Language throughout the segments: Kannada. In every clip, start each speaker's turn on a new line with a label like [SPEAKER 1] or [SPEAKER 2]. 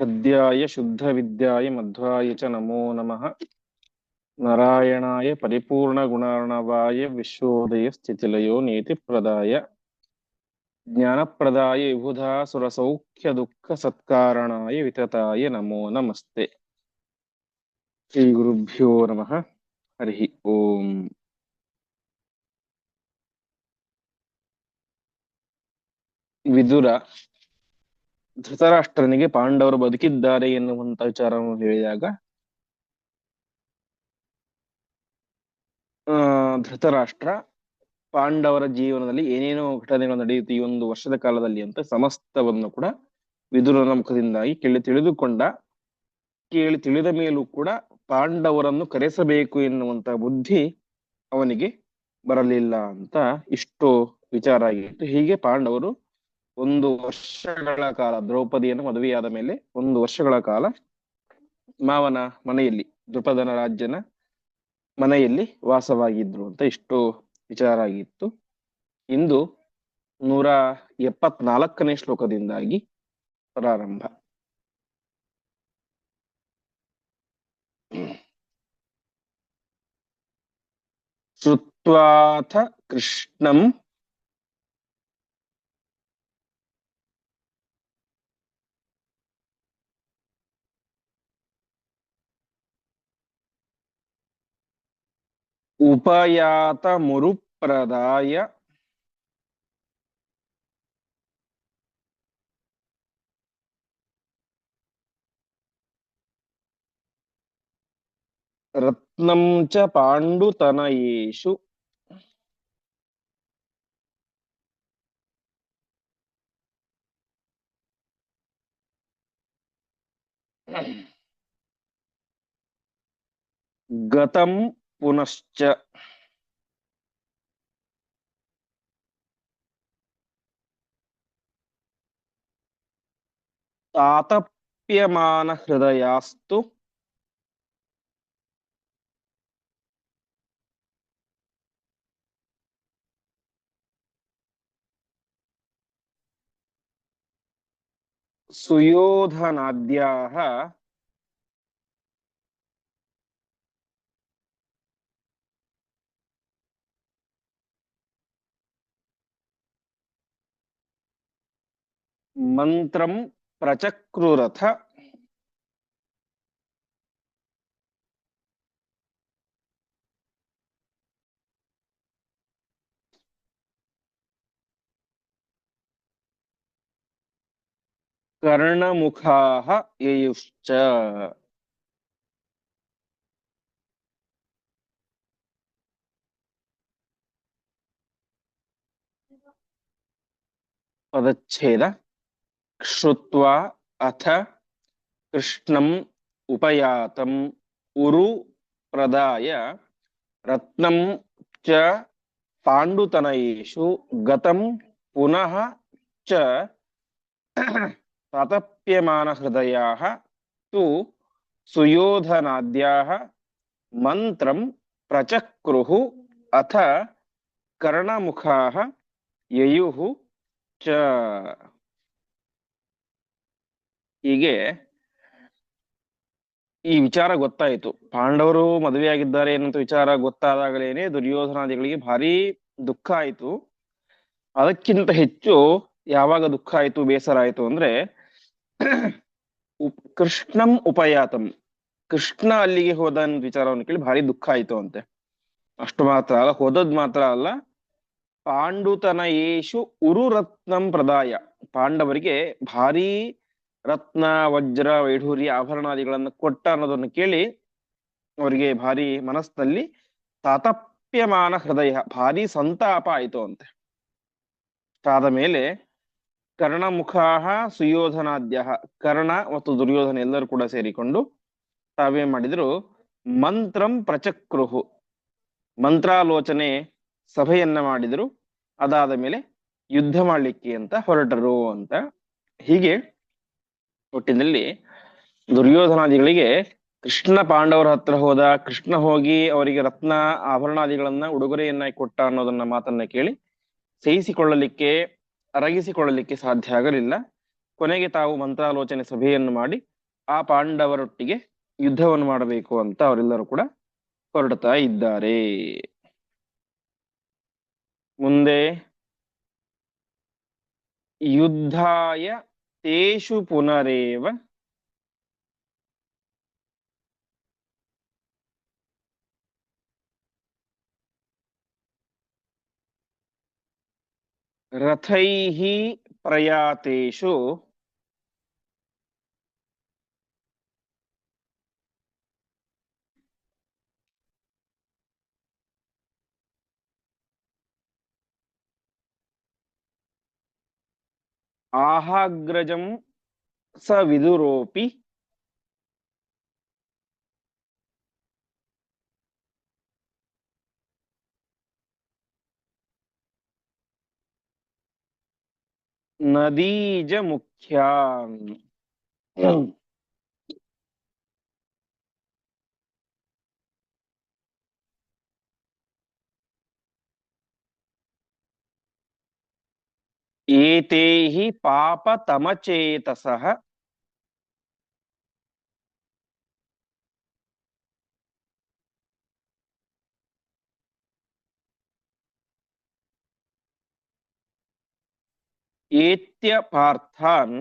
[SPEAKER 1] हृद्याय शुद्धविद्याय मध्वाय च नमो नमः। नारायणाय परिपूर्णगुणार्णवाय विश्वोदयस्थितिलयो नीतिप्रदाय ज्ञानप्रदाय विबुधासुरसौख्यदुःखसत्कारणाय वितताय नमो नमस्ते। श्रीगुरुभ्यो नमः। हरिः ओम्। ವಿದುರ ಧೃತರಾಷ್ಟ್ರನಿಗೆ ಪಾಂಡವರು ಬದುಕಿದ್ದಾರೆ ಎನ್ನುವಂತ ವಿಚಾರವನ್ನು ಹೇಳಿದಾಗ ಧೃತರಾಷ್ಟ್ರ ಪಾಂಡವರ ಜೀವನದಲ್ಲಿ ಏನೇನೋ ಘಟನೆಗಳು ನಡೆಯುತ್ತೆ ಈ ಒಂದು ವರ್ಷದ ಕಾಲದಲ್ಲಿ ಅಂತ ಸಮಸ್ತವನ್ನು ಕೂಡ ವಿದುರನ ಮುಖದಿಂದಾಗಿ ಕೇಳಿ ತಿಳಿದ ಮೇಲೂ ಕೂಡ ಪಾಂಡವರನ್ನು ಕರೆಸಬೇಕು ಎನ್ನುವಂತ ಬುದ್ಧಿ ಅವನಿಗೆ ಬರಲಿಲ್ಲ ಅಂತ ಇಷ್ಟು ವಿಚಾರ ಆಗಿತ್ತು. ಹೀಗೆ ಪಾಂಡವರು 1 ವರ್ಷಗಳ ಕಾಲ ದ್ರೌಪದಿಯನ್ನು ಮದುವೆಯಾದ ಮೇಲೆ 1 ವರ್ಷಗಳ ಕಾಲ ಮಾವನ ಮನೆಯಲ್ಲಿ ದೃಪದನ ರಾಜ್ಯನ ಮನೆಯಲ್ಲಿ ವಾಸವಾಗಿದ್ರು ಅಂತ ಇಷ್ಟು ವಿಚಾರ ಆಗಿತ್ತು. ಇಂದು 174ನೇ ಶ್ಲೋಕದಿಂದಾಗಿ ಪ್ರಾರಂಭ. ಶ್ರುತ್ವಾಥ ಕೃಷ್ಣಂ ಉಪಯಾತ ಮುರುಪ್ರದಾಯ ರತ್ನಂ ಚ ಪಾಂಡುತನಯೇಷು ಗತಂ ಪುನಶ್ಚ ತಾತಪ್ಯಮಾನ ಹೃದಯಾಸ್ತು ಸುಯೋಧನಾದ್ಯಾಃ ಮಂತ್ರಂ ಪ್ರಚಕ್ರುರಥ ಕರ್ಣಮುಖಾಃ ಯಯುಶ್ಚ. ಪದಚ್ಛೇದ. ಶ್ರುತ್ವಾ ಅಥ ಕೃಷ್ಣಂ ಉಪಯಾತಂ ಉರು ಪ್ರದಾಯ ರತ್ನಂ ಚ ಪಾಂಡುತನಯೇಷು ಗತಂ ಪುನಃ ಚ ತಾತಪ್ಯಮಾನ ಹೃದಯಾಃ ತು ಸುಯೋಧನಾದ್ಯಾಃ ಮಂತ್ರಂ ಪ್ರಚಕ್ರುಃ ಅಥ ಕರ್ಣಮುಖಾಃ ಯಯುಃ ಚ. ಹೀಗೆ ಈ ವಿಚಾರ ಗೊತ್ತಾಯಿತು. ಪಾಂಡವರು ಮದುವೆಯಾಗಿದ್ದಾರೆ ಎನ್ನುವಂತ ವಿಚಾರ ಗೊತ್ತಾದಾಗಲೇನೆ ದುರ್ಯೋಧನಾದಿಗಳಿಗೆ ಭಾರಿ ದುಃಖ ಆಯಿತು. ಅದಕ್ಕಿಂತ ಹೆಚ್ಚು ಯಾವಾಗ ದುಃಖ ಆಯಿತು, ಬೇಸರ ಆಯಿತು ಅಂದ್ರೆ ಕೃಷ್ಣಂ ಉಪಯಾತಂ, ಕೃಷ್ಣ ಅಲ್ಲಿಗೆ ಹೋದ ವಿಚಾರವನ್ನು ಕೇಳಿ ಭಾರಿ ದುಃಖ ಆಯಿತು ಅಂತೆ. ಅಷ್ಟು ಮಾತ್ರ ಅಲ್ಲ, ಹೋದದ್ ಮಾತ್ರ ಅಲ್ಲ, ಪಾಂಡುತನಯೇಷು ಉರು ರತ್ನಂ ಪ್ರದಾಯ, ಪಾಂಡವರಿಗೆ ಭಾರಿ ರತ್ನ ವಜ್ರ ವೈಢೂರ್ಯ ಆಭರಣಾದಿಗಳನ್ನು ಕೊಟ್ಟ ಅನ್ನೋದನ್ನು ಕೇಳಿ ಅವರಿಗೆ ಭಾರಿ ಮನಸ್ಸಿನಲ್ಲಿ ತಾತಪ್ಯಮಾನ ಹೃದಯ, ಭಾರಿ ಸಂತಾಪ ಆಯಿತು ಅಂತೆ. ಆದ ಮೇಲೆ ಕರ್ಣಮುಖಾಃ ಸುಯೋಧನಾದ್ಯಃ, ಕರ್ಣ ಮತ್ತು ದುರ್ಯೋಧನ ಎಲ್ಲರೂ ಕೂಡ ಸೇರಿಕೊಂಡು ತಾವೇನ್ ಮಾಡಿದ್ರು, ಮಂತ್ರಂ ಪ್ರಚಕ್ರುಹು, ಮಂತ್ರಾಲೋಚನೆ ಸಭೆಯನ್ನ ಮಾಡಿದ್ರು. ಅದಾದ ಮೇಲೆ ಯುದ್ಧ ಮಾಡ್ಲಿಕ್ಕೆ ಅಂತ ಹೊರಟರು ಅಂತ. ಹೀಗೆ ಒಟ್ಟಿನಲ್ಲಿ ದುರ್ಯೋಧನಾದಿಗಳಿಗೆ ಕೃಷ್ಣ ಪಾಂಡವರ ಹತ್ರ ಹೋದ, ಕೃಷ್ಣ ಹೋಗಿ ಅವರಿಗೆ ರತ್ನ ಆಭರಣಾದಿಗಳನ್ನ ಉಡುಗೊರೆಯನ್ನ ಕೊಟ್ಟ ಅನ್ನೋದನ್ನ ಮಾತನ್ನ ಕೇಳಿ ಸಹಿಸಿಕೊಳ್ಳಲಿಕ್ಕೆ, ಅರಗಿಸಿಕೊಳ್ಳಲಿಕ್ಕೆ ಸಾಧ್ಯ ಆಗಲಿಲ್ಲ. ಕೊನೆಗೆ ತಾವು ಮಂತ್ರಾಲೋಚನೆ ಸಭೆಯನ್ನು ಮಾಡಿ ಆ ಪಾಂಡವರೊಟ್ಟಿಗೆ ಯುದ್ಧವನ್ನು ಮಾಡಬೇಕು ಅಂತ ಅವರೆಲ್ಲರೂ ಕೂಡ ಹೊರಡ್ತಾ ಇದ್ದಾರೆ. ಮುಂದೆ ಯುದ್ಧಾಯ ತೇಷು ಪುನರೇವ ರಥೈಃ ಪ್ರಯಾತೇಷು ಆಹಾಗ್ರಜಂ ಸ ವಿದುರೋಪಿ ನದೀಜ ಮುಖ್ಯಾನ್. ಏತೈಃ ಪಾಪತಮಚೇತಸಃ ಏತ್ಯ ಪಾರ್ಥಾನ್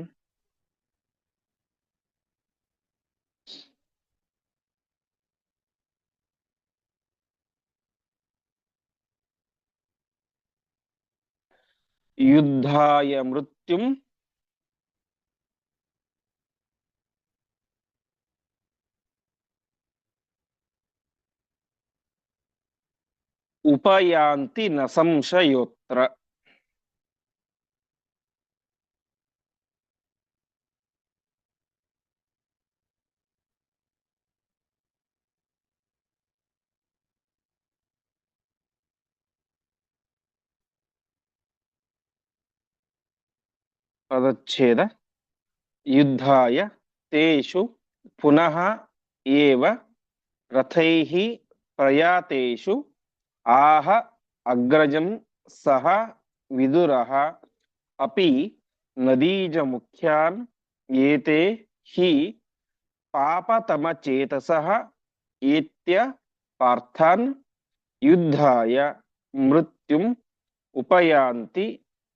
[SPEAKER 1] ಯುದ್ಧಾಯ ಮೃತ್ಯುಂ ಉಪಯಾಂತಿ ನ ಸಂಶಯೋತ್ರ. ಪದಚ್ಛೇದ ಯುದ್ಧಾಯ ತೇಷು ಪುನಃ ಏವ ರಥೈಃ ಪ್ರಯಾತೇಷು ಆಹ ಅಗ್ರಜಂ ಸಹ ವಿದುರಃ ಅಪಿ ನದೀಜ ಮುಖ್ಯಾನ್ ಏತೆ ಹಿ ಪಾಪತಮಚೇತಸಃ ಏತ್ಯ ಪಾರ್ಥಾನ್ ಯುದ್ಧಾಯ ಮೃತ್ಯುಂ ಉಪಯಾಂತಿ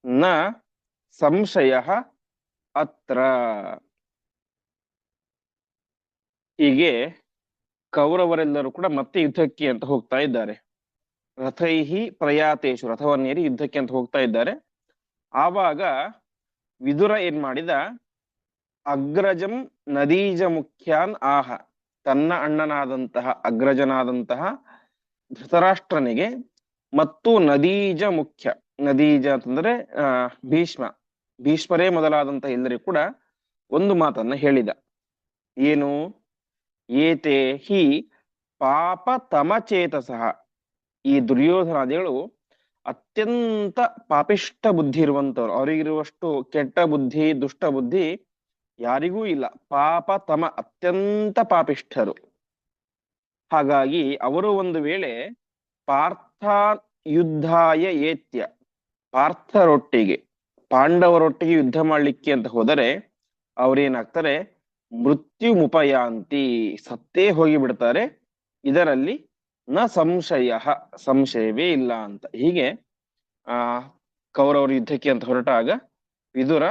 [SPEAKER 1] ನ ಸಂಶಯಃ ಅತ್ರ. ಹೀಗೆ ಕೌರವರೆಲ್ಲರೂ ಕೂಡ ಮತ್ತೆ ಯುದ್ಧಕ್ಕೆ ಅಂತ ಹೋಗ್ತಾ ಇದ್ದಾರೆ. ರಥೈಹಿ ಪ್ರಯಾತೇಶು, ರಥವನ್ನೇರಿ ಯುದ್ಧಕ್ಕೆ ಅಂತ ಹೋಗ್ತಾ ಇದ್ದಾರೆ. ಆವಾಗ ವಿದುರ ಏನ್ ಮಾಡಿದ, ಅಗ್ರಜಂ ನದೀಜ ಮುಖ್ಯಾನ್ ಆಹ, ತನ್ನ ಅಣ್ಣನಾದಂತಹ ಅಗ್ರಜನಾದಂತಹ ಧೃತರಾಷ್ಟ್ರನಿಗೆ ಮತ್ತು ನದೀಜ ಮುಖ್ಯ, ನದೀಜ ಅಂತಂದ್ರೆ ಭೀಷ್ಮರೇ ಮೊದಲಾದಂತಹ ಎಲ್ಲರಿಗೂ ಕೂಡ ಒಂದು ಮಾತನ್ನ ಹೇಳಿದ. ಏನು? ಏತೆ ಹಿ ಪಾಪ ತಮಚೇತಸಃ, ಈ ದುರ್ಯೋಧನಾದಿಗಳು ಅತ್ಯಂತ ಪಾಪಿಷ್ಟ ಬುದ್ಧಿ ಇರುವಂತವ್ರು. ಅವರಿಗಿರುವಷ್ಟು ಕೆಟ್ಟ ಬುದ್ಧಿ, ದುಷ್ಟ ಬುದ್ಧಿ ಯಾರಿಗೂ ಇಲ್ಲ. ಪಾಪ ತಮ, ಅತ್ಯಂತ ಪಾಪಿಷ್ಠರು. ಹಾಗಾಗಿ ಅವರು ಒಂದು ವೇಳೆ ಪಾರ್ಥ ಯುದ್ಧಾಯ ಏತ್ಯ, ಪಾರ್ಥರೊಟ್ಟಿಗೆ ಪಾಂಡವರೊಟ್ಟಿಗೆ ಯುದ್ಧ ಮಾಡ್ಲಿಕ್ಕೆ ಅಂತ ಹೋದರೆ ಅವ್ರೇನಾಗ್ತಾರೆ, ಮೃತ್ಯು ಮುಪಯಾಂತಿ, ಸತ್ತೇ ಹೋಗಿ ಬಿಡ್ತಾರೆ. ಇದರಲ್ಲಿ ನ ಸಂಶಯ, ಸಂಶಯವೇ ಇಲ್ಲ ಅಂತ. ಹೀಗೆ ಕೌರವರು ಯುದ್ಧಕ್ಕೆ ಅಂತ ಹೊರಟಾಗ ವಿದುರ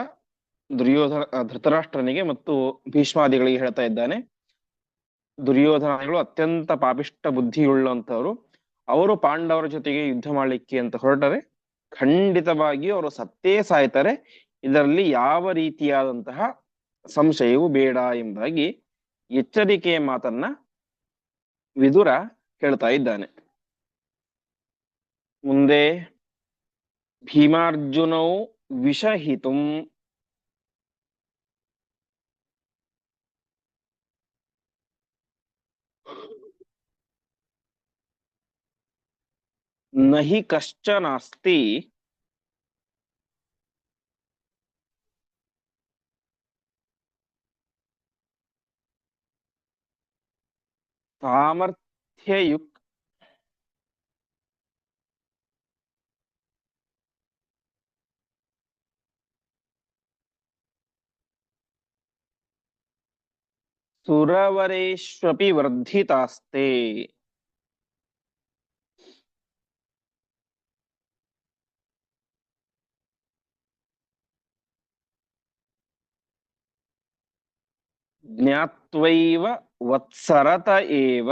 [SPEAKER 1] ಧೃತರಾಷ್ಟ್ರನಿಗೆ ಮತ್ತು ಭೀಷ್ಮಾದಿಗಳಿಗೆ ಹೇಳ್ತಾ ಇದ್ದಾನೆ, ದುರ್ಯೋಧನಗಳು ಅತ್ಯಂತ ಪಾಪಿಷ್ಟ ಬುದ್ಧಿಯುಳ್ಳಂತವರು. ಅವರು ಪಾಂಡವರ ಜೊತೆಗೆ ಯುದ್ಧ ಮಾಡ್ಲಿಕ್ಕೆ ಅಂತ ಹೊರಟರೆ ಖಂಡಿತವಾಗಿಯೂ ಅವರು ಸತ್ತೇ ಸಾಯ್ತಾರೆ. ಇದರಲ್ಲಿ ಯಾವ ರೀತಿಯಾದಂತಹ ಸಂಶಯವೂ ಬೇಡ ಎಂಬುದಾಗಿ ಎಚ್ಚರಿಕೆಯ ಮಾತನ್ನ ವಿದುರ ಹೇಳ್ತಾ ಇದ್ದಾನೆ. ಮುಂದೆ ಭೀಮಾರ್ಜುನೌ ವಿಷಹಿತುಂ ನಹಿ ಕಶ್ಚನಾಸ್ತಿ ಸಾಮರ್ಥ್ಯಯುಕ್ ಸುರವರೇಶ್ವಪಿ ವರ್ಧಿತಾಸ್ತೆ. ಜ್ಞಾತ್ವೈವ ವತ್ಸರತ ಏವ.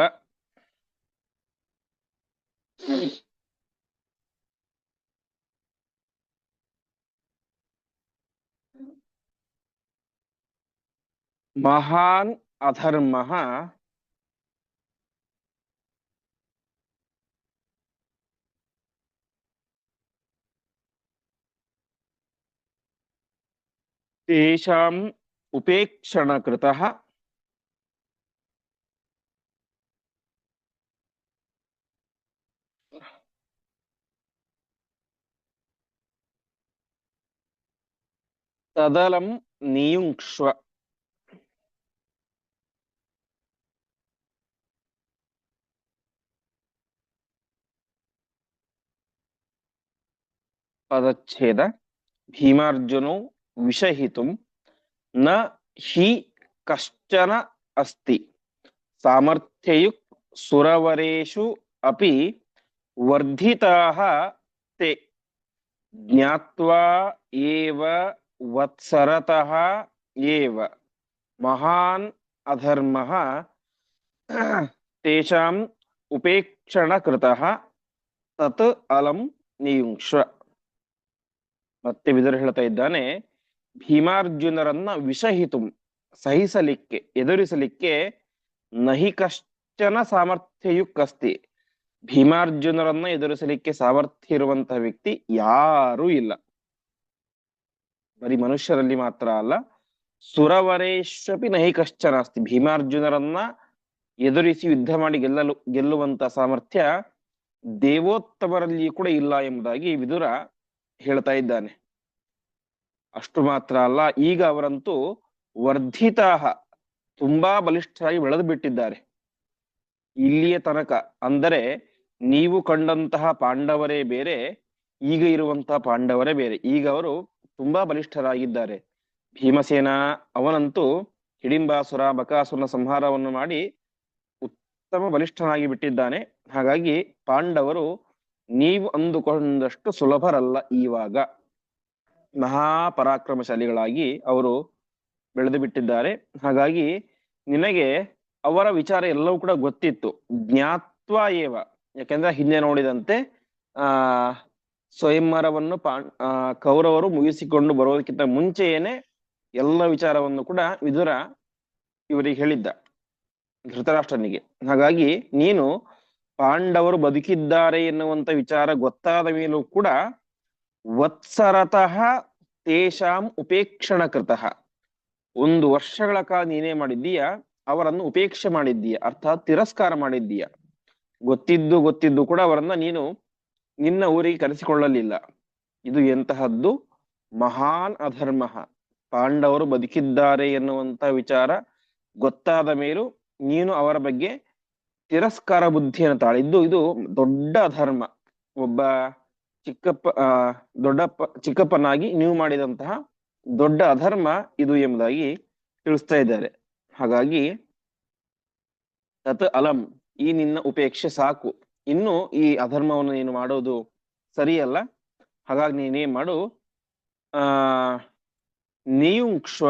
[SPEAKER 1] ಮಹಾನ್ ಅಧರ್ಮಃ ತೇಷಾಂ ಉಪೇಕ್ಷಣಕೃತಃ ತದಲಂ ನಿಯುಂಕ್ಷ್ವ. ಪದಚ್ಛೇದ. ಭೀಮಾರ್ಜುನೌ ವಿಷಹಿತುಂ ನ ಹಿ ಕಶ್ಚನ ಅಸ್ತಿ ಸಾಮರ್ಥ್ಯಯುಕ್ ಸುರವರೇಷು ಅಪಿ ವರ್ಧಿತಾಃ ತೇ ಜ್ಞಾತ್ವಾ ಏವ ವತ್ಸರತಃ ಏವ ಮಹಾನ್ ಅಧರ್ಮಃ ತೇಷಾಂ ಉಪೇಕ್ಷಣಕೃತಃ ತತ್ ಅಲಂ ನಿಯುಂಕ್ಷ್ವ. ಮತ್ತೆ ವಿದುರ ಹೇಳ್ತಾ ಇದ್ದಾನೆ, ಭೀಮಾರ್ಜುನರನ್ನ ವಿಷಹಿತು ಸಹಿಸಲಿಕ್ಕೆ, ಎದುರಿಸಲಿಕ್ಕೆ ನಹಿ ಕಶ್ಚನ ಸಾಮರ್ಥ್ಯಯುಕ್ಕಸ್ತಿ. ಭೀಮಾರ್ಜುನರನ್ನ ಎದುರಿಸಲಿಕ್ಕೆ ಸಾಮರ್ಥ್ಯ ಇರುವಂತಹ ವ್ಯಕ್ತಿ ಯಾರೂ ಇಲ್ಲ. ಬರೀ ಮನುಷ್ಯರಲ್ಲಿ ಮಾತ್ರ ಅಲ್ಲ, ಸುರವರೇಶ್ವಪಿ ನಹಿ ಕಶ್ಚನ ಅಸ್ತಿ. ಭೀಮಾರ್ಜುನರನ್ನ ಎದುರಿಸಿ ಯುದ್ಧ ಮಾಡಿ ಗೆಲ್ಲುವಂತ ಸಾಮರ್ಥ್ಯ ದೇವೋತ್ತಮರಲ್ಲಿ ಕೂಡ ಇಲ್ಲ ಎಂಬುದಾಗಿ ವಿದುರ ಹೇಳ್ತಾ ಇದ್ದಾನೆ. ಅಷ್ಟು ಮಾತ್ರ ಅಲ್ಲ, ಈಗ ಅವರಂತೂ ವರ್ಧಿತಾಹ, ತುಂಬಾ ಬಲಿಷ್ಠರಾಗಿ ಬೆಳೆದು ಬಿಟ್ಟಿದ್ದಾರೆ. ಇಲ್ಲಿಯ ತನಕ ಅಂದರೆ ನೀವು ಕಂಡಂತಹ ಪಾಂಡವರೇ ಬೇರೆ, ಈಗ ಇರುವಂತಹ ಪಾಂಡವರೇ ಬೇರೆ. ಈಗ ಅವರು ತುಂಬಾ ಬಲಿಷ್ಠರಾಗಿದ್ದಾರೆ. ಭೀಮಸೇನ ಅವನಂತೂ ಹಿಡಿಂಬಾಸುರ ಬಕಾಸುರನ ಸಂಹಾರವನ್ನು ಮಾಡಿ ಉತ್ತಮ ಬಲಿಷ್ಠನಾಗಿ ಬಿಟ್ಟಿದ್ದಾನೆ. ಹಾಗಾಗಿ ಪಾಂಡವರು ನೀವು ಅಂದುಕೊಂಡಷ್ಟು ಸುಲಭರಲ್ಲ. ಇವಾಗ ಮಹಾಪರಾಕ್ರಮಶಾಲಿಗಳಾಗಿ ಅವರು ಬೆಳೆದು ಬಿಟ್ಟಿದ್ದಾರೆ. ಹಾಗಾಗಿ ನಿನಗೆ ಅವರ ವಿಚಾರ ಎಲ್ಲವೂ ಕೂಡ ಗೊತ್ತಿತ್ತು. ಜ್ಞಾತ್ವ ಏವ, ಯಾಕೆಂದ್ರೆ ಹಿಂದೆ ನೋಡಿದಂತೆ ಆ ಸ್ವಯಂವರವನ್ನು ಕೌರವರು ಮುಗಿಸಿಕೊಂಡು ಬರೋದಕ್ಕಿಂತ ಮುಂಚೆಯೇನೆ ಎಲ್ಲ ವಿಚಾರವನ್ನು ಕೂಡ ವಿದುರ ಇವರಿಗೆ ಹೇಳಿದ್ದ, ಧೃತರಾಷ್ಟ್ರನಿಗೆ. ಹಾಗಾಗಿ ನೀನು ಪಾಂಡವರು ಬದುಕಿದ್ದಾರೆ ಎನ್ನುವಂತ ವಿಚಾರ ಗೊತ್ತಾದ ಮೇಲೂ ಕೂಡ ವತ್ಸರತಃ ತೇಷಾಂ ಉಪೇಕ್ಷಣಕೃತಃ, 1 ವರ್ಷಗಳ ಕಾಲ ನೀನೇ ಮಾಡಿದ್ದೀಯ, ಅವರನ್ನು ಉಪೇಕ್ಷೆ ಮಾಡಿದ್ದೀಯ, ಅರ್ಥಾತ್ ತಿರಸ್ಕಾರ ಮಾಡಿದ್ದೀಯ. ಗೊತ್ತಿದ್ದು ಕೂಡ ಅವರನ್ನ ನೀನು ನಿನ್ನ ಊರಿಗೆ ಕರೆಸಿಕೊಳ್ಳಲಿಲ್ಲ. ಇದು ಎಂತಹದ್ದು ಮಹಾನ್ ಅಧರ್ಮ. ಪಾಂಡವರು ಬದುಕಿದ್ದಾರೆ ಎನ್ನುವಂತ ವಿಚಾರ ಗೊತ್ತಾದ ಮೇಲೂ ನೀನು ಅವರ ಬಗ್ಗೆ ತಿರಸ್ಕಾರ ಬುದ್ಧಿಯನ್ನು ತಾಳಿದ್ದು ಇದು ದೊಡ್ಡ ಅಧರ್ಮ. ಒಬ್ಬ ಚಿಕ್ಕಪ್ಪನಾಗಿ ನೀವು ಮಾಡಿದಂತಹ ದೊಡ್ಡ ಅಧರ್ಮ ಇದು ಎಂಬುದಾಗಿ ತಿಳಿಸ್ತಾ ಇದ್ದಾರೆ. ಹಾಗಾಗಿ ತತ್ ಅಲಂ, ಈ ನಿನ್ನ ಉಪೇಕ್ಷೆ ಸಾಕು, ಇನ್ನು ಈ ಅಧರ್ಮವನ್ನು ನೀನು ಮಾಡೋದು ಸರಿಯಲ್ಲ. ಹಾಗಾಗಿ ನೀನೇನ್ ಮಾಡು, ನಿಯುಂಕ್ಷ್ವ,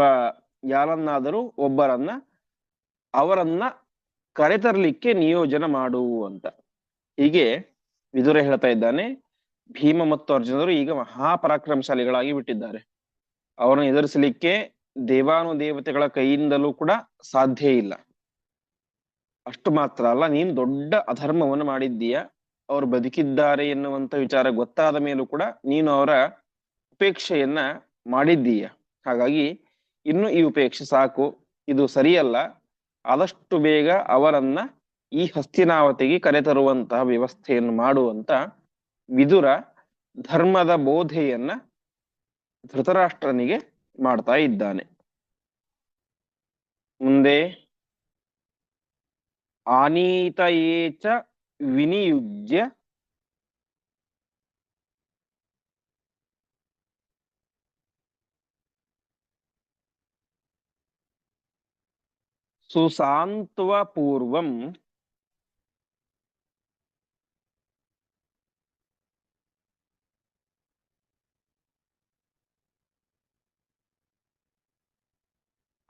[SPEAKER 1] ಯಾರನ್ನಾದರೂ ಒಬ್ಬರನ್ನ ಅವರನ್ನ ಕರೆತರಲಿಕ್ಕೆ ನಿಯೋಜನೆ ಮಾಡು ಅಂತ ಹೀಗೆ ವಿದುರ ಹೇಳ್ತಾ ಇದ್ದಾನೆ. ಭೀಮ ಮತ್ತು ಅರ್ಜುನರು ಈಗ ಮಹಾಪರಾಕ್ರಮಶಾಲಿಗಳಾಗಿ ಬಿಟ್ಟಿದ್ದಾರೆ. ಅವರನ್ನು ಎದುರಿಸಲಿಕ್ಕೆ ದೇವಾನುದೇವತೆಗಳ ಕೈಯಿಂದಲೂ ಕೂಡ ಸಾಧ್ಯ ಇಲ್ಲ. ಅಷ್ಟು ಮಾತ್ರ ಅಲ್ಲ, ನೀನು ದೊಡ್ಡ ಅಧರ್ಮವನ್ನು ಮಾಡಿದ್ದೀಯ. ಅವರು ಬದುಕಿದ್ದಾರೆ ಎನ್ನುವಂತ ವಿಚಾರ ಗೊತ್ತಾದ ಮೇಲೂ ಕೂಡ ನೀನು ಅವರ ಉಪೇಕ್ಷೆಯನ್ನ ಮಾಡಿದ್ದೀಯ. ಹಾಗಾಗಿ ಇನ್ನು ಈ ಉಪೇಕ್ಷೆ ಸಾಕು, ಇದು ಸರಿಯಲ್ಲ. ಆದಷ್ಟು ಬೇಗ ಅವರನ್ನ ಈ ಹಸ್ತಿನಾವತಿಗೆ ಕರೆತರುವಂತಹ ವ್ಯವಸ್ಥೆಯನ್ನು ಮಾಡುವಂತ ವಿದುರ ಧರ್ಮದ ಬೋಧೆಯನ್ನ ಧೃತರಾಷ್ಟ್ರನಿಗೆ ಮಾಡ್ತಾ ಇದ್ದಾನೆ. ಮುಂದೆ ಆನೀತಯೇಚ ವಿನಿಯುಜ್ಯ ಸುಸಾಂತ್ವ ಪೂರ್ವಂ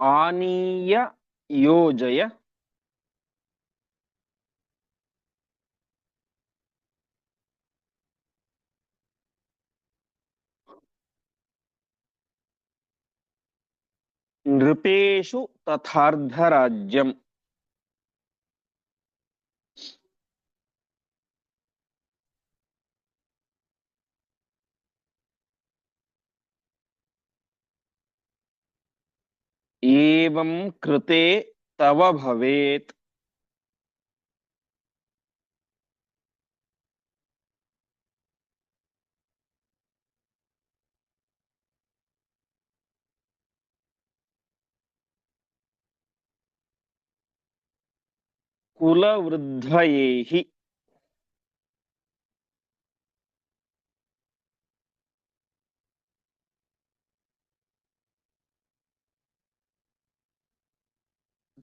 [SPEAKER 1] ಆನೀಯ ಯೋಜಯ ನೃಪೇಷು ತಥಾರ್ಧರಾಜ್ಯಂ. ಏವಂ ಕೃತೆ ತವ ಭವೇತ್. ಕುಲವೃದ್ಧಯೇಹಿ.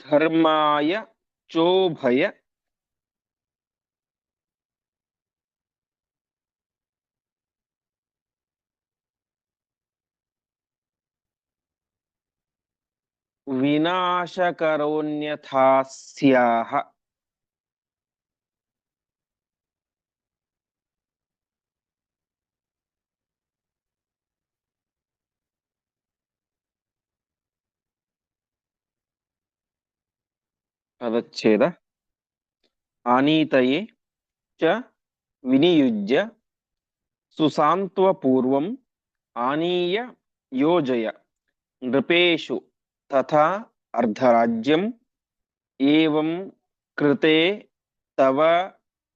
[SPEAKER 1] ಧರ್ಮಾಯ ಚೋಭಯ ವಿನಾಶಕರೋನ್ಯಥಾ ಸ್ಯಾಹ. ಪದಚ್ಛೇದ. ಆನೀತಯೇ ಚ ವಿನಿಯುಜ್ಯ ಸುಸಾಂತ್ವಪೂರ್ವಂ ಆನೀಯ ಯೋಜಯ ನೃಪೇಷು ತಥಾ ಅರ್ಧರಾಜ್ಯಂ ಏವಂ ಕೃತೆ ತವ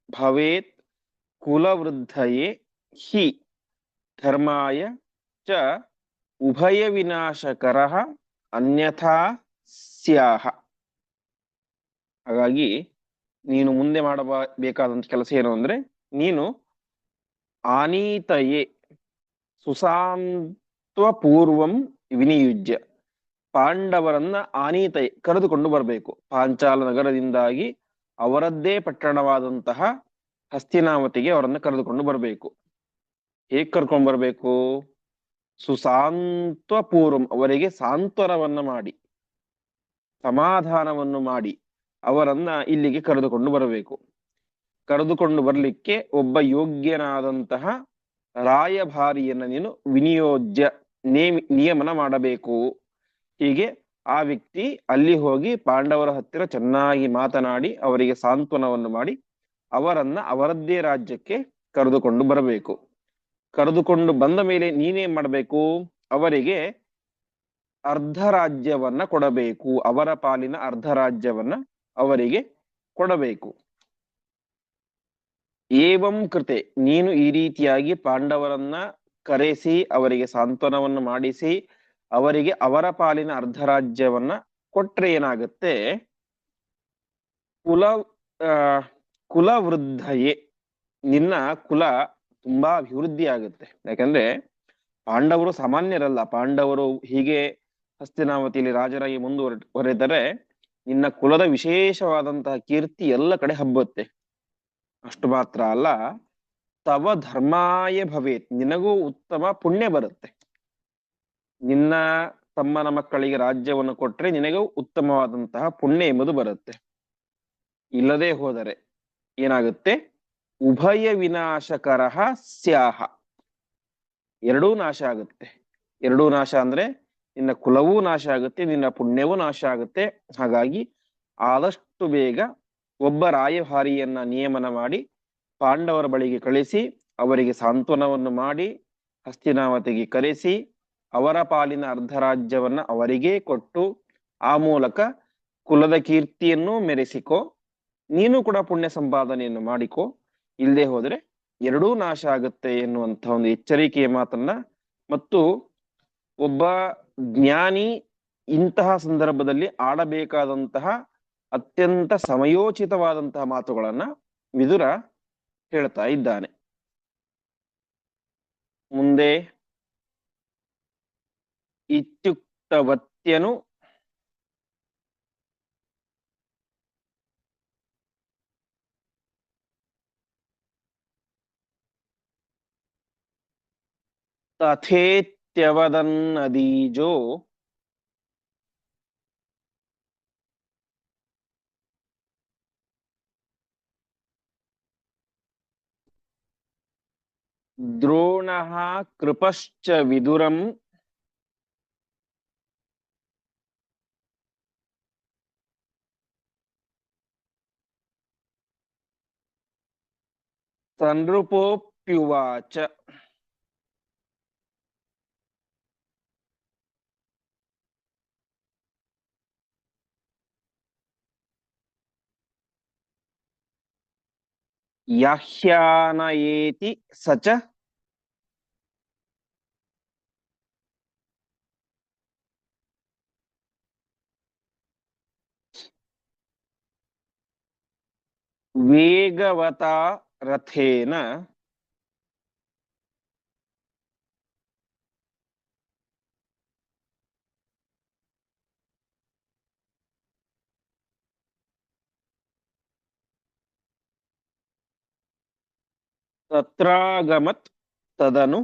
[SPEAKER 1] ಭವೇತ್ ಕುಲವೃದ್ಧಯೇ ಹಿ ಧರ್ಮಾಯ ಚ ಉಭಯ ವಿನಾಶಕರಃ ಅನ್ಯಥಾ ಸ್ಯಾಹ. ಹಾಗಾಗಿ ನೀನು ಮುಂದೆ ಮಾಡಬೇಕಾದಂತ ಕೆಲಸ ಏನು ಅಂದ್ರೆ, ನೀನು ಆನೀತಯೇ ಸುಸಾಂತ್ವ ಪೂರ್ವಂ ವಿನಿಯುಜ್ಯ ಪಾಂಡವರನ್ನ ಆನೀತಯೇ ಕರೆದುಕೊಂಡು ಬರಬೇಕು. ಪಾಂಚಾಲ ನಗರದಿಂದಾಗಿ ಅವರದ್ದೇ ಪಟ್ಟಣವಾದಂತಹ ಹಸ್ತಿನಾವತಿಗೆ ಅವರನ್ನ ಕರೆದುಕೊಂಡು ಬರಬೇಕು. ಹೇಗ್ ಕರ್ಕೊಂಡು ಬರಬೇಕು? ಸುಸಾಂತ್ವ ಪೂರ್ವಂ ಅವರಿಗೆ ಸಾಂತ್ವನವನ್ನ ಮಾಡಿ, ಸಮಾಧಾನವನ್ನು ಮಾಡಿ ಅವರನ್ನ ಇಲ್ಲಿಗೆ ಕರೆದುಕೊಂಡು ಬರಬೇಕು. ಕರೆದುಕೊಂಡು ಬರಲಿಕ್ಕೆ ಒಬ್ಬ ಯೋಗ್ಯನಾದಂತಹ ರಾಯಭಾರಿಯನ್ನ ನೀನು ವಿನಿಯೋಜ್ಯ ನಿಯಮನ ಮಾಡಬೇಕು. ಹೀಗೆ ಆ ವ್ಯಕ್ತಿ ಅಲ್ಲಿ ಹೋಗಿ ಪಾಂಡವರ ಹತ್ತಿರ ಚೆನ್ನಾಗಿ ಮಾತನಾಡಿ ಅವರಿಗೆ ಸಾಂತ್ವನವನ್ನು ಮಾಡಿ ಅವರನ್ನ ಅವರದ್ದೇ ರಾಜ್ಯಕ್ಕೆ ಕರೆದುಕೊಂಡು ಬರಬೇಕು. ಕರೆದುಕೊಂಡು ಬಂದ ಮೇಲೆ ನೀನೇನ್ ಮಾಡಬೇಕು? ಅವರಿಗೆ ಅರ್ಧ ರಾಜ್ಯವನ್ನ ಕೊಡಬೇಕು. ಅವರ ಪಾಲಿನ ಅರ್ಧ ರಾಜ್ಯವನ್ನ ಅವರಿಗೆ ಕೊಡಬೇಕು. ಏವಂ ಕೃತೆ, ನೀನು ಈ ರೀತಿಯಾಗಿ ಪಾಂಡವರನ್ನ ಕರೆಸಿ ಅವರಿಗೆ ಸಾಂತ್ವನವನ್ನು ಮಾಡಿಸಿ ಅವರಿಗೆ ಅವರ ಪಾಲಿನ ಅರ್ಧ ರಾಜ್ಯವನ್ನ ಕೊಟ್ರೆ ಏನಾಗುತ್ತೆ? ಕುಲ ಕುಲವೃದ್ಧಯೇ, ನಿನ್ನ ಕುಲ ತುಂಬಾ ಅಭಿವೃದ್ಧಿ ಆಗುತ್ತೆ. ಯಾಕಂದ್ರೆ ಪಾಂಡವರು ಸಾಮಾನ್ಯರಲ್ಲ. ಪಾಂಡವರು ಹೀಗೆ ಹಸ್ತಿನಾವತಿಯಲ್ಲಿ ರಾಜರಾಗಿ ಮುಂದುವರೆದರೆ ನಿನ್ನ ಕುಲದ ವಿಶೇಷವಾದಂತಹ ಕೀರ್ತಿ ಎಲ್ಲ ಕಡೆ ಹಬ್ಬುತ್ತೆ. ಅಷ್ಟು ಮಾತ್ರ ಅಲ್ಲ, ತವ ಧರ್ಮಾಯ ಭವೇತ್, ನಿನಗೂ ಉತ್ತಮ ಪುಣ್ಯ ಬರುತ್ತೆ. ನಿನ್ನ ತಮ್ಮನ ಮಕ್ಕಳಿಗೆ ರಾಜ್ಯವನ್ನು ಕೊಟ್ರೆ ನಿನಗೂ ಉತ್ತಮವಾದಂತಹ ಪುಣ್ಯ ಎಂಬುದು ಬರುತ್ತೆ. ಇಲ್ಲದೆ ಹೋದರೆ ಏನಾಗುತ್ತೆ? ಉಭಯ ವಿನಾಶಕರ ಸ್ಯಾಹ, ಎರಡೂ ನಾಶ ಆಗುತ್ತೆ. ಎರಡೂ ನಾಶ ಅಂದ್ರೆ ನಿನ್ನ ಕುಲವೂ ನಾಶ ಆಗುತ್ತೆ, ನಿನ್ನ ಪುಣ್ಯವೂ ನಾಶ ಆಗುತ್ತೆ. ಹಾಗಾಗಿ ಆದಷ್ಟು ಬೇಗ ಒಬ್ಬ ರಾಯಭಾರಿಯನ್ನ ನಿಯಮನ ಮಾಡಿ ಪಾಂಡವರ ಬಳಿಗೆ ಕಳಿಸಿ ಅವರಿಗೆ ಸಾಂತ್ವನವನ್ನು ಮಾಡಿ ಹಸ್ತಿನಾವತಿಗೆ ಕರೆಸಿ ಅವರ ಪಾಲಿನ ಅರ್ಧ ರಾಜ್ಯವನ್ನ ಅವರಿಗೇ ಕೊಟ್ಟು ಆ ಮೂಲಕ ಕುಲದ ಕೀರ್ತಿಯನ್ನು ಮೆರೆಸಿಕೋ. ನೀನು ಕೂಡ ಪುಣ್ಯ ಸಂಪಾದನೆಯನ್ನು ಮಾಡಿಕೋ. ಇಲ್ಲದೆ ಹೋದ್ರೆ ಎರಡೂ ನಾಶ ಆಗುತ್ತೆ ಎನ್ನುವಂಥ ಒಂದು ಎಚ್ಚರಿಕೆಯ ಮಾತನ್ನ, ಮತ್ತು ಒಬ್ಬ ಜ್ಞಾನಿ ಇಂತಹ ಸಂದರ್ಭದಲ್ಲಿ ಆಡಬೇಕಾದಂತಹ ಅತ್ಯಂತ ಸಮಯೋಚಿತವಾದಂತಹ ಮಾತುಗಳನ್ನ ವಿದುರ ಹೇಳ್ತಾ ಇದ್ದಾನೆ. ಮುಂದೆ ಇತ್ಯುಕ್ತವತ್ಯನು तथेत्यवदन्नदीजो द्रोणः कृपश्च विदुरम् संनृपोऽप्युवाच। याह्यानयेति स च वेगवता रथेन तत्रागमत्। तदनु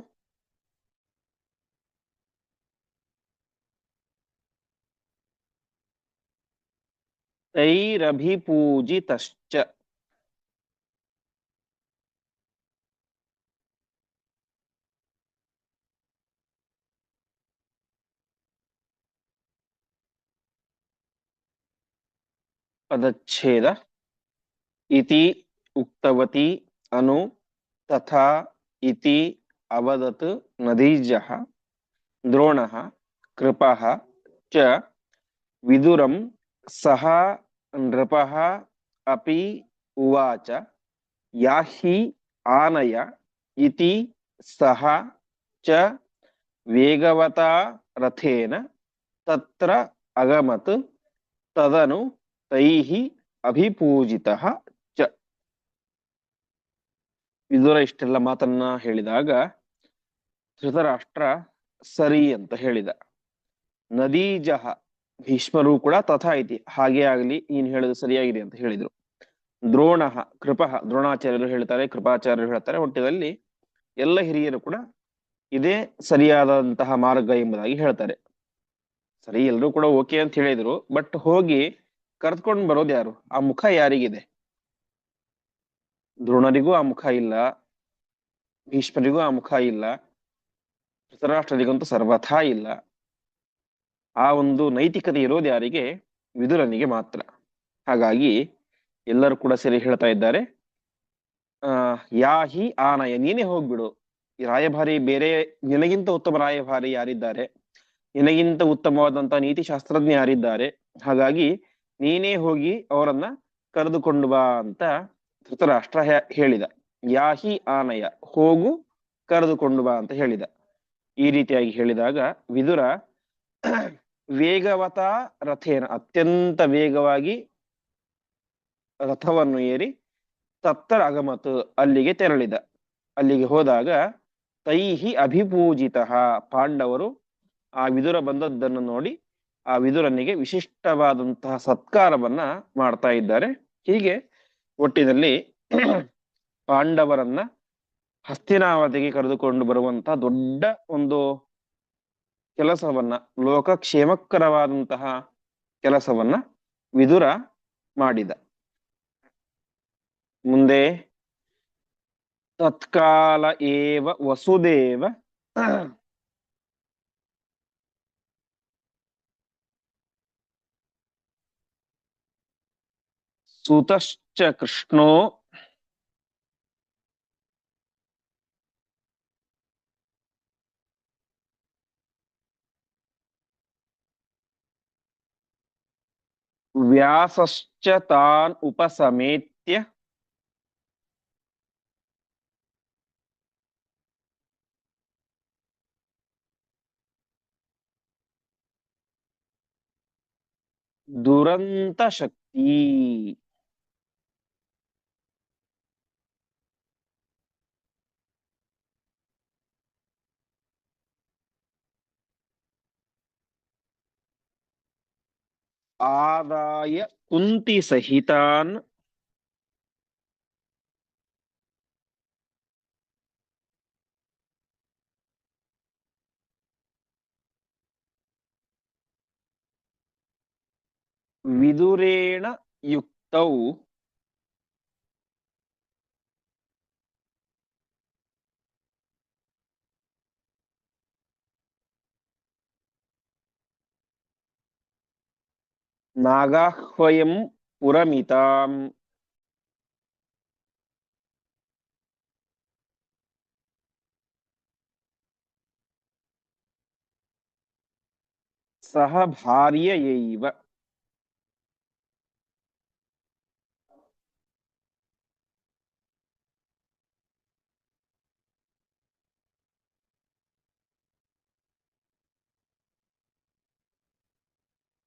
[SPEAKER 1] तैरभिपूजितश्च। पदच्छेद। इति उक्तवती अनु तथा इति अवदत् नदीजः द्रोणः कृपः च विदुरं सः नृपः अपि उवाच याहि आनय इति सः च वेगवता रथेन तत्र अगमत्। तदनु तैः अभिपूजितः च। ವಿದುರ ಇಷ್ಟೆಲ್ಲ ಮಾತನ್ನ ಹೇಳಿದಾಗ ಧೃತರಾಷ್ಟ್ರ ಸರಿ ಅಂತ ಹೇಳಿದ. ನದೀಜಃ ಭೀಷ್ಮರು ಕೂಡ ತಥಾ ಇತಿ ಹಾಗೆ ಆಗಲಿ, ನೀನು ಹೇಳೋದು ಸರಿಯಾಗಿದೆ ಅಂತ ಹೇಳಿದ್ರು. ದ್ರೋಣ ಕೃಪಃ ದ್ರೋಣಾಚಾರ್ಯರು ಹೇಳ್ತಾರೆ, ಕೃಪಾಚಾರ್ಯರು ಹೇಳ್ತಾರೆ, ಒಟ್ಟಿನಲ್ಲಿ ಎಲ್ಲ ಹಿರಿಯರು ಕೂಡ ಇದೇ ಸರಿಯಾದಂತಹ ಮಾರ್ಗ ಎಂಬುದಾಗಿ ಹೇಳ್ತಾರೆ. ಸರಿ, ಎಲ್ಲರೂ ಕೂಡ ಓಕೆ ಅಂತ ಹೇಳಿದ್ರು. ಬಟ್ ಹೋಗಿ ಕರೆದುಕೊಂಡು ಬರೋದು ಯಾರು? ಆ ಮುಖ ಯಾರಿಗಿದೆ? ದ್ರೋಣರಿಗೂ ಆ ಮುಖ ಇಲ್ಲ, ಭೀಷ್ಮರಿಗೂ ಆ ಮುಖ ಇಲ್ಲ, ಧೃತರಾಷ್ಟ್ರರಿಗಂತೂ ಸರ್ವಥಾ ಇಲ್ಲ. ಆ ಒಂದು ನೈತಿಕತೆ ಇರೋದು ಯಾರಿಗೆ? ವಿದುರನಿಗೆ ಮಾತ್ರ. ಹಾಗಾಗಿ ಎಲ್ಲರೂ ಕೂಡ ಸೇರಿ ಹೇಳ್ತಾ ಇದ್ದಾರೆ, ಯಾಹಿ ಆನಯ, ನೀನೇ ಹೋಗ್ಬಿಡು. ಈ ರಾಯಭಾರಿ ಬೇರೆ, ನಿನಗಿಂತ ಉತ್ತಮ ರಾಯಭಾರಿ ಯಾರಿದ್ದಾರೆ? ನಿನಗಿಂತ ಉತ್ತಮವಾದಂತ ನೀತಿಶಾಸ್ತ್ರಜ್ಞ ಯಾರಿದ್ದಾರೆ? ಹಾಗಾಗಿ ನೀನೇ ಹೋಗಿ ಅವರನ್ನ ಕರೆದುಕೊಂಡು ಬಾ ಅಂತ ಧೃತರಾಷ್ಟ್ರ ಹೇಳಿದ. ಯಾಹಿ ಆನಯ, ಹೋಗು ಕರೆದುಕೊಂಡು ಬಾ ಅಂತ ಹೇಳಿದ. ಈ ರೀತಿಯಾಗಿ ಹೇಳಿದಾಗ ವಿದುರ ವೇಗವತ ರಥೇನ, ಅತ್ಯಂತ ವೇಗವಾಗಿ ರಥವನ್ನು ಏರಿ ತತ್ತರ ಅಗಮತ್, ಅಲ್ಲಿಗೆ ತೆರಳಿದ. ಅಲ್ಲಿಗೆ ಹೋದಾಗ ತೈಹಿ ಅಭಿಪೂಜಿತ, ಪಾಂಡವರು ಆ ವಿದುರ ಬಂದದ್ದನ್ನು ನೋಡಿ ಆ ವಿದುರನಿಗೆ ವಿಶಿಷ್ಟವಾದಂತಹ ಸತ್ಕಾರವನ್ನ ಮಾಡ್ತಾ ಇದ್ದಾರೆ. ಹೀಗೆ ಒಟ್ಟಿನಲ್ಲಿ ಪಾಂಡವರನ್ನ ಹಸ್ತಿನಾವತಿಗೆ ಕರೆದುಕೊಂಡು ಬರುವಂತಹ ದೊಡ್ಡ ಒಂದು ಕೆಲಸವನ್ನ, ಲೋಕಕ್ಷೇಮಕರವಾದಂತಹ ಕೆಲಸವನ್ನ ವಿದುರ ಮಾಡಿದ. ಮುಂದೆ ತತ್ಕಾಲ ಏವ ವಸುದೇವ ಸುತಶ್ಚ ಕೃಷ್ಣೋ ವ್ಯಾಸಶ್ಚ ತಾನ್ ಉಪಸಮೇತ್ಯ ದುರಂತ ಶಕ್ತಿ. ಆದಾಯ ಕುಂತಿ ಸಹಿತಾನ್ ವಿದುರೇಣ ಯುಕ್ತೌ ನಾಗಾಹ್ವಯಂ ಪುರಮಿತಾಂ ಸಹ ಭಾರ್ಯಯೈವ.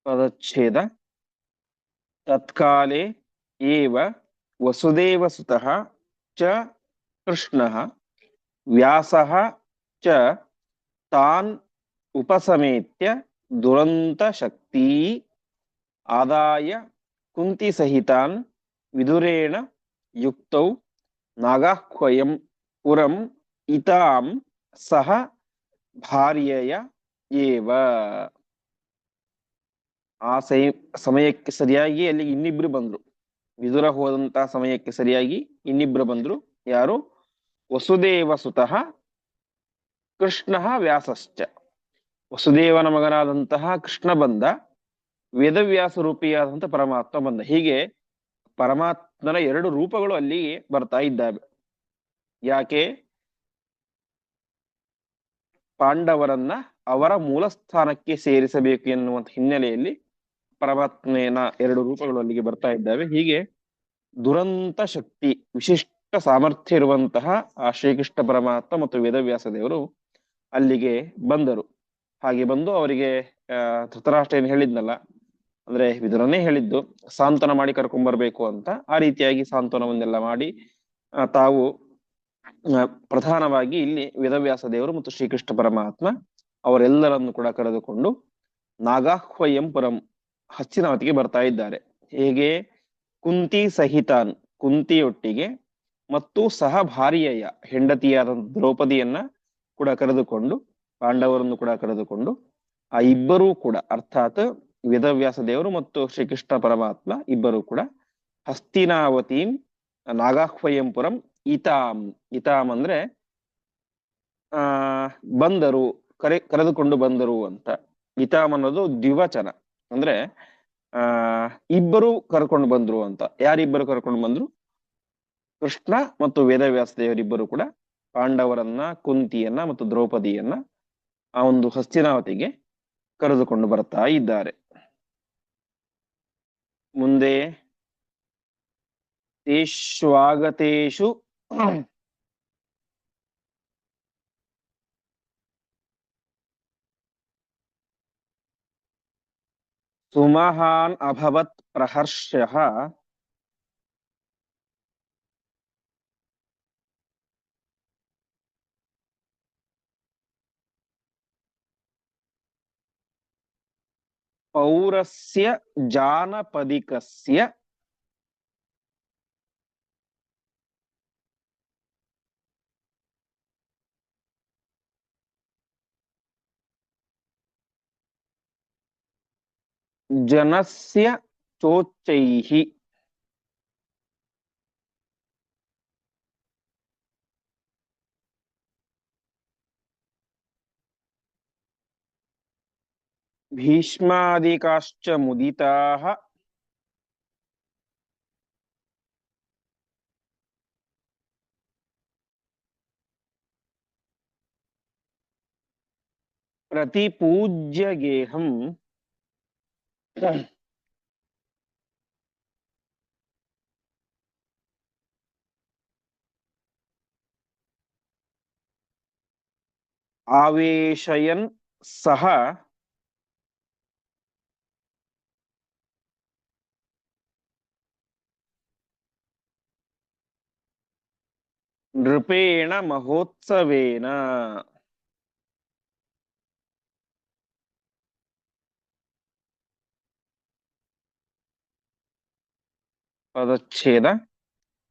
[SPEAKER 1] ಪದಚ್ಛೇದ ತತ್ಕಾಲೇ ಏವ ವಸುದೇವಸುತಃ ಚ ಕೃಷ್ಣಃ ವ್ಯಾಸಃ ಚ ತಾನ್ ಉಪಸಮೇತ್ಯ ದುರಂತ ಶಕ್ತಿ ಆದಾಯ ಕುಂತಿ ಸಹಿತಾನ್ ವಿದುರೇಣ ಯುಕ್ತೌ ನಾಗಾಹ್ವಯಂ ಪುರಂ ಇತಾಂ ಸಹ ಭಾರ್ಯಯ ಏವ. ಆ ಸಮಯಕ್ಕೆ ಸರಿಯಾಗಿ ಅಲ್ಲಿ ಇನ್ನಿಬ್ರು ಬಂದ್ರು. ವಿದುರ ಹೋದಂತಹ ಸಮಯಕ್ಕೆ ಸರಿಯಾಗಿ ಇನ್ನಿಬ್ರು ಬಂದ್ರು. ಯಾರು? ವಸುದೇವ ಸುತಃ ಕೃಷ್ಣ ವ್ಯಾಸಶ್ಚ. ವಸುದೇವನ ಮಗನಾದಂತಹ ಕೃಷ್ಣ ಬಂದ, ವೇದವ್ಯಾಸ ರೂಪಿಯಾದಂತಹ ಪರಮಾತ್ಮ ಬಂದ. ಹೀಗೆ ಪರಮಾತ್ಮನ ಎರಡು ರೂಪಗಳು ಅಲ್ಲಿ ಬರ್ತಾ ಇದ್ದಾವೆ. ಯಾಕೆ? ಪಾಂಡವರನ್ನ ಅವರ ಮೂಲ ಸ್ಥಾನಕ್ಕೆ ಸೇರಿಸಬೇಕು ಎನ್ನುವಂತ ಹಿನ್ನೆಲೆಯಲ್ಲಿ ಪರಮಾತ್ಮನ ಎರಡು ರೂಪಗಳು ಅಲ್ಲಿಗೆ ಬರ್ತಾ ಇದ್ದಾವೆ. ಹೀಗೆ ದುರಂತ ಶಕ್ತಿ, ವಿಶಿಷ್ಟ ಸಾಮರ್ಥ್ಯ ಇರುವಂತಹ ಆ ಶ್ರೀಕೃಷ್ಣ ಪರಮಾತ್ಮ ಮತ್ತು ವೇದವ್ಯಾಸ ದೇವರು ಅಲ್ಲಿಗೆ ಬಂದರು. ಹಾಗೆ ಬಂದು ಅವರಿಗೆ ಧೃತರಾಷ್ಟ್ರ ಏನ್ ಹೇಳಿದ್ನಲ್ಲ, ಅಂದ್ರೆ ವಿದುರನೇ ಹೇಳಿದ್ದು ಸಾಂತ್ವನ ಮಾಡಿ ಕರ್ಕೊಂಡ್ ಬರ್ಬೇಕು ಅಂತ. ಆ ರೀತಿಯಾಗಿ ಸಾಂತ್ವನವನ್ನೆಲ್ಲ ಮಾಡಿ ತಾವು ಪ್ರಧಾನವಾಗಿ ಇಲ್ಲಿ ವೇದವ್ಯಾಸ ದೇವರು ಮತ್ತು ಶ್ರೀಕೃಷ್ಣ ಪರಮಾತ್ಮ ಅವರೆಲ್ಲರನ್ನು ಕೂಡ ಕರೆದುಕೊಂಡು ನಾಗಾಹ್ವಯಂ ಪುರಂ ಹಸ್ತಿನಾವತಿಗೆ ಬರ್ತಾ ಇದ್ದಾರೆ. ಹೇಗೆ? ಕುಂತಿ ಸಹಿತಾನ್, ಕುಂತಿಯೊಟ್ಟಿಗೆ, ಮತ್ತು ಸಹ ಭಾರ್ಯಯ ಹೆಂಡತಿಯಾದ ದ್ರೌಪದಿಯನ್ನ ಕೂಡ ಕರೆದುಕೊಂಡು, ಪಾಂಡವರನ್ನು ಕೂಡ ಕರೆದುಕೊಂಡು, ಆ ಇಬ್ಬರೂ ಕೂಡ ಅರ್ಥಾತ್ ವೇದವ್ಯಾಸ ದೇವರು ಮತ್ತು ಶ್ರೀಕೃಷ್ಣ ಪರಮಾತ್ಮ ಇಬ್ಬರು ಕೂಡ ಹಸ್ತಿನಾವತಿ ನಾಗಾಹ್ವಯಂ ಪುರಂ ಇತಾಂ. ಇತಾಂ ಅಂದ್ರೆ ಬಂದರು, ಕರೆದುಕೊಂಡು ಬಂದರು ಅಂತ. ಇತಾಂ ಅನ್ನೋದು ದ್ವಿವಚನ, ಅಂದ್ರೆ ಇಬ್ಬರು ಕರ್ಕೊಂಡು ಬಂದ್ರು ಅಂತ. ಯಾರಿಬ್ಬರು ಕರ್ಕೊಂಡು ಬಂದ್ರು? ಕೃಷ್ಣ ಮತ್ತು ವೇದವ್ಯಾಸ ದೇವರಿಬ್ಬರು ಕೂಡ ಪಾಂಡವರನ್ನ, ಕುಂತಿಯನ್ನ ಮತ್ತು ದ್ರೌಪದಿಯನ್ನ ಆ ಒಂದು ಹಸ್ತಿನಾವತಿಗೆ ಕರೆದುಕೊಂಡು ಬರ್ತಾ ಇದ್ದಾರೆ. ಮುಂದೆ ತೇಷ್ವಾಗತೇಷು ಸುಮಹಾನ್ ಅಭವತ್ ಪ್ರಹರ್ಷಃ ಪೌರಸ್ಯ ಜಾನಪದಿಕಸ್ಯ ಜನಸ್ಯ ಚೋಚ್ಚೈಃ. ಭೀಷ್ಮಾದಿಕಾಶ್ಚ ಮುದಿತಾಃ ಪ್ರತಿಪೂಜ್ಯ ಗೇಹಂ ಆವೇಶಯನ್ ಸಹ ನೃಪೇಣ ಮಹೋತ್ಸವೇನ. ಪದಚ್ಛೇದ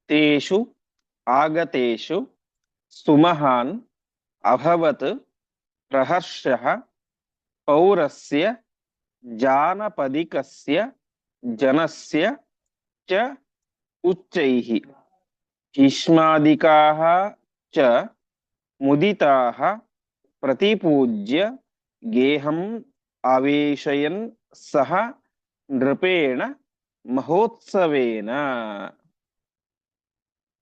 [SPEAKER 1] ತೇಷು ಆಗತೇಷು ಸುಮಹಾನ್ ಅಭವತ್ ಪ್ರಹರ್ಷಃ ಪೌರಸ್ಯ ಜಾನಪದಿಕಸ್ಯ ಜನಸ್ಯ ಚ ಉಚ್ಚೈಃ ಭೀಷ್ಮಾದಿಕಾಃ ಚ ಮುದಿತಾಃ ಪ್ರತಿಪೂಜ್ಯ ಗೇಹಂ ಆವೇಶಯನ್ ಸಹ ನೃಪೇಣ ಮಹೋತ್ಸವೇನ.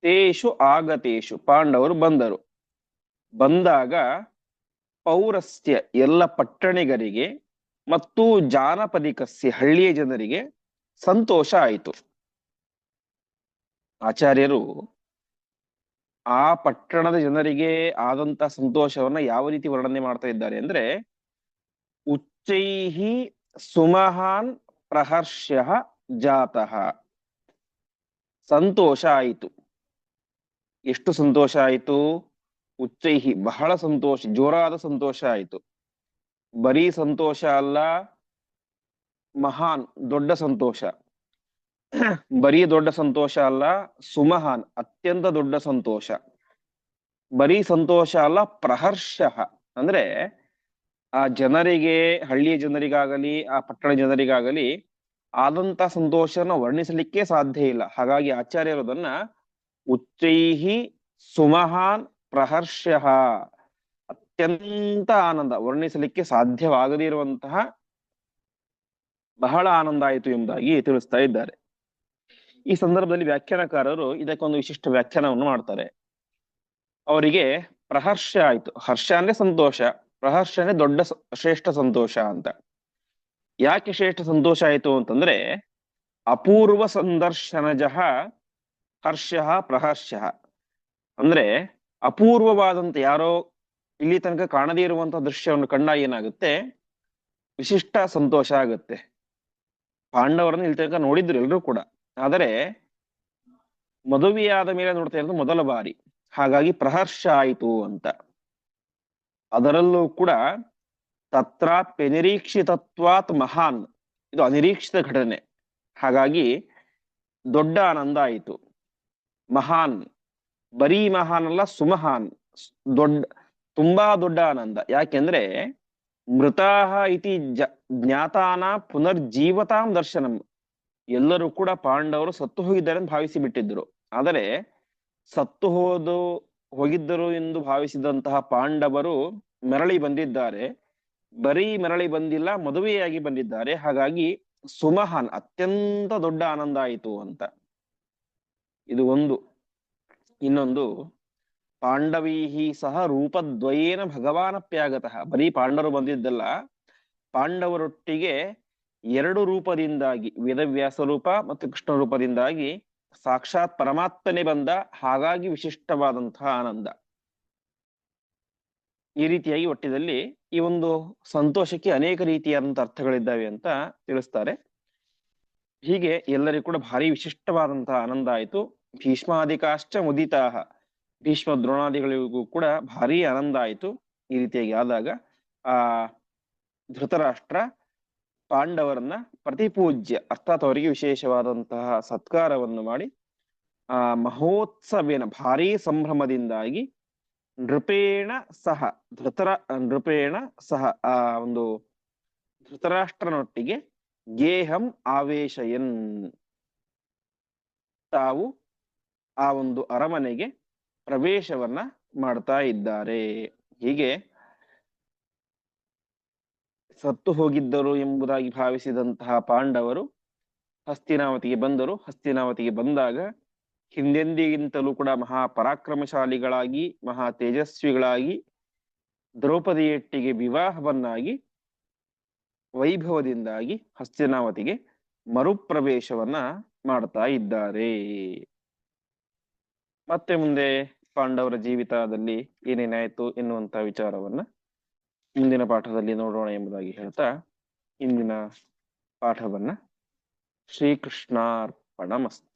[SPEAKER 1] ತೇಷು ಆಗತೇಷು ಪಾಂಡವರು ಬಂದರು. ಬಂದಾಗ ಪೌರಸ್ತ್ಯ ಎಲ್ಲ ಪಟ್ಟಣಿಗರಿಗೆ ಮತ್ತು ಜಾನಪದಿಕಸ್ಯ ಹಳ್ಳಿಯ ಜನರಿಗೆ ಸಂತೋಷ ಆಯಿತು. ಆಚಾರ್ಯರು ಆ ಪಟ್ಟಣದ ಜನರಿಗೆ ಆದಂತ ಸಂತೋಷವನ್ನ ಯಾವ ರೀತಿ ವರ್ಣನೆ ಮಾಡ್ತಾ ಇದ್ದಾರೆ ಅಂದ್ರೆ, ಉಚ್ಚೈಹಿ ಸುಮಹಾನ್ ಪ್ರಹರ್ಷ ಜಾತಃ. ಸಂತೋಷ ಆಯಿತು. ಎಷ್ಟು ಸಂತೋಷ ಆಯಿತು? ಉಚ್ಚೈಹಿ ಬಹಳ ಸಂತೋಷ, ಜೋರಾದ ಸಂತೋಷ ಆಯಿತು. ಬರೀ ಸಂತೋಷ ಅಲ್ಲ, ಮಹಾನ್ ದೊಡ್ಡ ಸಂತೋಷ. ಬರೀ ದೊಡ್ಡ ಸಂತೋಷ ಅಲ್ಲ, ಸುಮಹಾನ್ ಅತ್ಯಂತ ದೊಡ್ಡ ಸಂತೋಷ. ಬರೀ ಸಂತೋಷ ಅಲ್ಲ, ಪ್ರಹರ್ಷ ಅಂದ್ರೆ ಆ ಜನರಿಗೆ, ಹಳ್ಳಿಯ ಜನರಿಗಾಗಲಿ ಆ ಪಟ್ಟಣ ಜನರಿಗಾಗಲಿ ಆದಂತ ಸಂತೋಷನ ವರ್ಣಿಸಲಿಕ್ಕೆ ಸಾಧ್ಯ ಇಲ್ಲ. ಹಾಗಾಗಿ ಆಚಾರ್ಯರು ಅದನ್ನ ಉಚ್ಚೈಹಿ ಸುಮಹಾನ್ ಪ್ರಹರ್ಷ, ಅತ್ಯಂತ ಆನಂದ, ವರ್ಣಿಸಲಿಕ್ಕೆ ಸಾಧ್ಯವಾಗದಿರುವಂತಹ ಬಹಳ ಆನಂದ ಆಯಿತು ಎಂಬುದಾಗಿ ತಿಳಿಸ್ತಾ ಇದ್ದಾರೆ. ಈ ಸಂದರ್ಭದಲ್ಲಿ ವ್ಯಾಖ್ಯಾನಕಾರರು ಇದಕ್ಕೊಂದು ವಿಶಿಷ್ಟ ವ್ಯಾಖ್ಯಾನವನ್ನು ಮಾಡ್ತಾರೆ. ಅವರಿಗೆ ಪ್ರಹರ್ಷ ಆಯ್ತು, ಹರ್ಷ ಅಂದ್ರೆ ಸಂತೋಷ, ಪ್ರಹರ್ಷ ಅಂದ್ರೆ ದೊಡ್ಡ ಶ್ರೇಷ್ಠ ಸಂತೋಷ ಅಂತ. ಯಾಕೆ ಶ್ರೇಷ್ಠ ಸಂತೋಷ ಆಯಿತು ಅಂತಂದ್ರೆ, ಅಪೂರ್ವ ಸಂದರ್ಶನಜಃ ಹರ್ಷ ಪ್ರಹರ್ಷ ಅಂದ್ರೆ ಅಪೂರ್ವವಾದಂತ, ಯಾರೋ ಇಲ್ಲಿ ತನಕ ಕಾಣದೇ ಇರುವಂತಹ ದೃಶ್ಯವನ್ನು ಕಂಡಾಗ ಏನಾಗುತ್ತೆ, ವಿಶಿಷ್ಟ ಸಂತೋಷ ಆಗುತ್ತೆ. ಪಾಂಡವರನ್ನು ಇಲ್ಲಿ ತನಕ ನೋಡಿದ್ರು ಎಲ್ರೂ ಕೂಡ, ಆದರೆ ಮದುವೆಯಾದ ಮೇಲೆ ನೋಡ್ತಾ ಇರೋದು ಮೊದಲ ಬಾರಿ. ಹಾಗಾಗಿ ಪ್ರಹರ್ಷ ಆಯಿತು ಅಂತ. ಅದರಲ್ಲೂ ಕೂಡ ತತ್ರಾಪ್ಯನಿರೀಕ್ಷಿತತ್ವಾತ್ ಮಹಾನ್, ಇದು ಅನಿರೀಕ್ಷಿತ ಘಟನೆ, ಹಾಗಾಗಿ ದೊಡ್ಡ ಆನಂದ ಆಯಿತು. ಮಹಾನ್, ಬರೀ ಮಹಾನ್ ಅಲ್ಲ, ಸುಮಹಾನ್, ದೊಡ್ಡ, ತುಂಬಾ ದೊಡ್ಡ ಆನಂದ. ಯಾಕೆಂದ್ರೆ ಮೃತಾಹ ಇತಿ ಜ್ಞಾತಾನ ಪುನರ್ಜೀವತಾಂ ದರ್ಶನಂ. ಎಲ್ಲರೂ ಕೂಡ ಪಾಂಡವರು ಸತ್ತು ಹೋಗಿದ್ದಾರೆ ಎಂದು ಭಾವಿಸಿ ಬಿಟ್ಟಿದ್ರು. ಆದರೆ ಸತ್ತು ಹೋಗಿದ್ದರು ಎಂದು ಭಾವಿಸಿದಂತಹ ಪಾಂಡವರು ಮರಳಿ ಬಂದಿದ್ದಾರೆ. ಬರೀ ಮರಳಿ ಬಂದಿಲ್ಲ, ಮದುವೆಯಾಗಿ ಬಂದಿದ್ದಾರೆ. ಹಾಗಾಗಿ ಸುಮಹಾನ್, ಅತ್ಯಂತ ದೊಡ್ಡ ಆನಂದ ಆಯಿತು ಅಂತ. ಇದು ಒಂದು. ಇನ್ನೊಂದು, ಪಾಂಡವೈಹಿ ಸಹ ರೂಪದ್ವಯೇನ ಭಗವಾನಪ್ಯಾಗತಃ. ಬರೀ ಪಾಂಡವರು ಬಂದಿದ್ದಲ್ಲ, ಪಾಂಡವರೊಟ್ಟಿಗೆ ಎರಡು ರೂಪದಿಂದಾಗಿ, ವೇದವ್ಯಾಸ ರೂಪ ಮತ್ತು ಕೃಷ್ಣ ರೂಪದಿಂದಾಗಿ ಸಾಕ್ಷಾತ್ ಪರಮಾತ್ಮನೇ ಬಂದ. ಹಾಗಾಗಿ ವಿಶಿಷ್ಟವಾದಂತಹ ಆನಂದ. ಈ ರೀತಿಯಾಗಿ ಒಟ್ಟಿನಲ್ಲಿ ಈ ಒಂದು ಸಂತೋಷಕ್ಕೆ ಅನೇಕ ರೀತಿಯಾದಂತಹ ಅರ್ಥಗಳಿದ್ದಾವೆ ಅಂತ ತಿಳಿಸ್ತಾರೆ. ಹೀಗೆ ಎಲ್ಲರಿಗೂ ಕೂಡ ಭಾರಿ ವಿಶಿಷ್ಟವಾದಂತಹ ಆನಂದ ಆಯಿತು. ಭೀಷ್ಮಾದಿಕಾಶ್ಚ ಮುದಿತಾಹ, ಭೀಷ್ಮ ದ್ರೋಣಾದಿಗಳಿಗೂ ಕೂಡ ಭಾರಿ ಆನಂದ ಆಯಿತು. ಈ ರೀತಿಯಾಗಿ ಆದಾಗ ಆ ಧೃತರಾಷ್ಟ್ರ ಪಾಂಡವರನ್ನ ಪ್ರತಿಪೂಜ್ಯ, ಅರ್ಥಾತ್ ಅವರಿಗೆ ವಿಶೇಷವಾದಂತಹ ಸತ್ಕಾರವನ್ನು ಮಾಡಿ ಆ ಮಹೋತ್ಸವೇನ, ಭಾರೀ ಸಂಭ್ರಮದಿಂದಾಗಿ ನೃಪೇಣ ಸಹ, ನೃಪೇಣ ಸಹ ಆ ಒಂದು ಧೃತರಾಷ್ಟ್ರನೊಟ್ಟಿಗೆ ಗೇಹಂ ಆವೇಶಯನ್, ತಾವು ಆ ಒಂದು ಅರಮನೆಗೆ ಪ್ರವೇಶವನ್ನ ಮಾಡ್ತಾ ಇದ್ದಾರೆ. ಹೀಗೆ ಸತ್ತು ಹೋಗಿದ್ದರು ಎಂಬುದಾಗಿ ಭಾವಿಸಿದಂತಹ ಪಾಂಡವರು ಹಸ್ತಿನಾವತಿಗೆ ಬಂದರು. ಹಸ್ತಿನಾವತಿಗೆ ಬಂದಾಗ ಹಿಂದೆಂದಿಗಿಂತಲೂ ಕೂಡ ಮಹಾಪರಾಕ್ರಮಶಾಲಿಗಳಾಗಿ, ಮಹಾ ತೇಜಸ್ವಿಗಳಾಗಿ, ದ್ರೌಪದಿಯೊಟ್ಟಿಗೆ ವಿವಾಹವನ್ನಾಗಿ ವೈಭವದಿಂದಾಗಿ ಹಸ್ತಿನಾವತಿಗೆ ಮರುಪ್ರವೇಶವನ್ನ ಮಾಡ್ತಾ ಇದ್ದಾರೆ. ಮತ್ತೆ ಮುಂದೆ ಪಾಂಡವರ ಜೀವಿತದಲ್ಲಿ ಏನೇನಾಯ್ತು ಎನ್ನುವಂತ ವಿಚಾರವನ್ನ ಮುಂದಿನ ಪಾಠದಲ್ಲಿ ನೋಡೋಣ ಎಂಬುದಾಗಿ ಹೇಳ್ತಾ ಇಂದಿನ ಪಾಠವನ್ನ ಶ್ರೀಕೃಷ್ಣಾರ್ಪಣಮಸ್ತು.